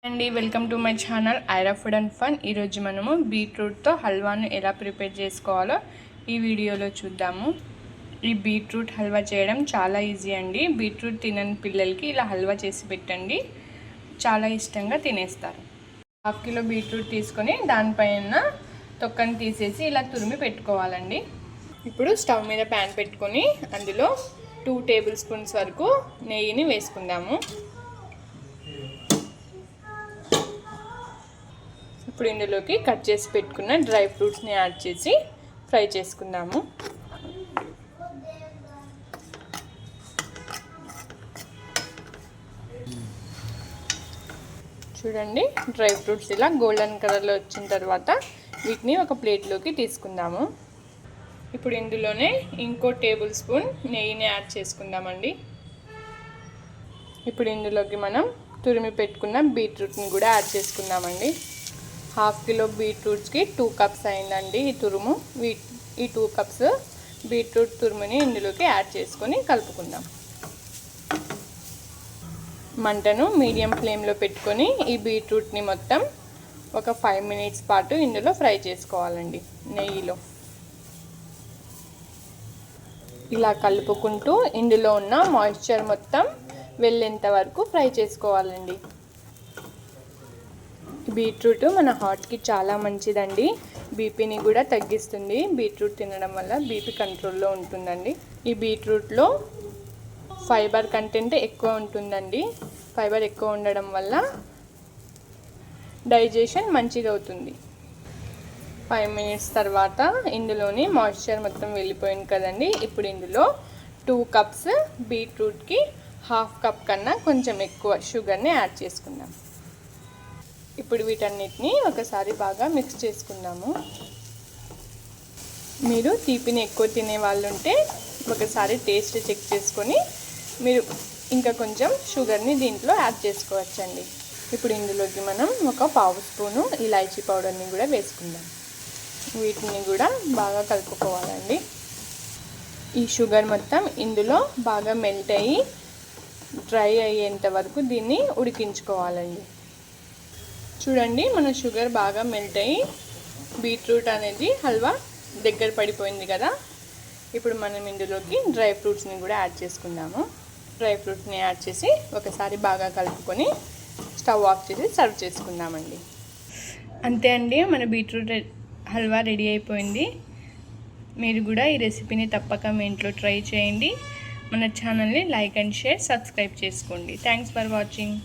అండి welcome to my channel Aira food and fun. ఈరోజు మనము బీట్రూట్తో హల్వాను ఎలా ప్రిపేర్ చేసుకోవాలో ఈ వీడియోలో చూద్దాము. ఈ బీట్రూట్ హల్వా చేయడం చాలా ఈజీ అండి. బీట్రూట్ తినని పిల్లలకి ఇలా హల్వా చేసి పెట్టండి, చాలా ఇష్టంగా తినేస్తారు. 1/2 కిలో బీట్రూట్ తీసుకొని దానిపైన తొక్కని తీసేసి ఇలా తురిమి పెట్టుకోవాలండి. ఇప్పుడు స్టవ్ మీద ప్యాన్ పెట్టుకొని అందులో 2 టేబుల్ స్పూన్స్ వరకు నెయ్యిని వేసుకుందాము. ఇప్పుడు ఇందులోకి కట్ చేసి పెట్టుకున్న డ్రై ఫ్రూట్స్ని యాడ్ చేసి ఫ్రై చేసుకుందాము. చూడండి, డ్రై ఫ్రూట్స్ ఇలా గోల్డెన్ కలర్లో వచ్చిన తర్వాత వీటిని ఒక ప్లేట్లోకి తీసుకుందాము. ఇప్పుడు ఇందులోనే ఇంకో టేబుల్ స్పూన్ నెయ్యిని యాడ్ చేసుకుందామండి. ఇప్పుడు ఇందులోకి మనం తురిమి పెట్టుకున్న బీట్రూట్ని కూడా యాడ్ చేసుకుందామండి. 1/2 కిలో బీట్రూట్స్కి 2 కప్స్ అయిందండి ఈ తురుము. ఈ 2 కప్స్ బీట్రూట్ తురుముని ఇందులోకి యాడ్ చేసుకొని కలుపుకుందాం. మంటను మీడియం ఫ్లేమ్లో పెట్టుకొని ఈ బీట్రూట్ని మొత్తం ఒక 5 మినిట్స్ పాటు ఇందులో ఫ్రై చేసుకోవాలండి నెయ్యిలో. ఇలా కలుపుకుంటూ ఇందులో ఉన్న మాయిశ్చర్ మొత్తం వెళ్ళేంత వరకు ఫ్రై చేసుకోవాలండి. బీట్రూట్ మన హార్ట్కి చాలా మంచిదండి. బీపీని కూడా తగ్గిస్తుంది. బీట్రూట్ తినడం వల్ల బీపీ కంట్రోల్లో ఉంటుందండి. ఈ బీట్రూట్లో ఫైబర్ కంటెంట్ ఎక్కువ ఉంటుందండి. ఫైబర్ ఎక్కువ ఉండడం వల్ల డైజెషన్ మంచిగా అవుతుంది. 5 మినిట్స్ తర్వాత ఇందులోని మాయిశ్చర్ మొత్తం వెళ్ళిపోయింది కదండి. ఇప్పుడు ఇందులో 2 కప్స్ బీట్రూట్కి 1/2 కప్ కన్నా కొంచెం ఎక్కువ షుగర్ని యాడ్ చేసుకుందాం. ఇప్పుడు వీటన్నిటిని ఒకసారి బాగా మిక్స్ చేసుకుందాము. మీరు తీపిని ఎక్కువ తినే వాళ్ళు ఉంటే ఒకసారి టేస్ట్ చెక్ చేసుకొని మీరు ఇంకా కొంచెం షుగర్ని దీంట్లో యాడ్ చేసుకోవచ్చండి. ఇప్పుడు ఇందులోకి మనం ఒక 1/2 స్పూను ఇలాచీ పౌడర్ని కూడా వేసుకుందాం. వీటిని కూడా బాగా కలుపుకోవాలండి. ఈ షుగర్ మొత్తం ఇందులో బాగా మెల్ట్ అయ్యి డ్రై అయ్యేంత వరకు దీన్ని ఉడికించుకోవాలండి. చూడండి, మన షుగర్ బాగా మెల్ట్ అయ్యి బీట్రూట్ అనేది హల్వా దగ్గర పడిపోయింది కదా. ఇప్పుడు మనం ఇందులోకి డ్రై ఫ్రూట్స్ని కూడా యాడ్ చేసుకుందాము. డ్రై ఫ్రూట్స్ని యాడ్ చేసి ఒకసారి బాగా కలుపుకొని స్టవ్ ఆఫ్ చేసి సర్వ్ చేసుకుందామండి. అంతే అండి, మన బీట్రూట్ హల్వా రెడీ అయిపోయింది. మీరు కూడా ఈ రెసిపీని తప్పక మీ ఇంట్లో ట్రై చేయండి. మన ఛానల్ని లైక్ అండ్ షేర్, సబ్స్క్రైబ్ చేసుకోండి. Thanks for watching.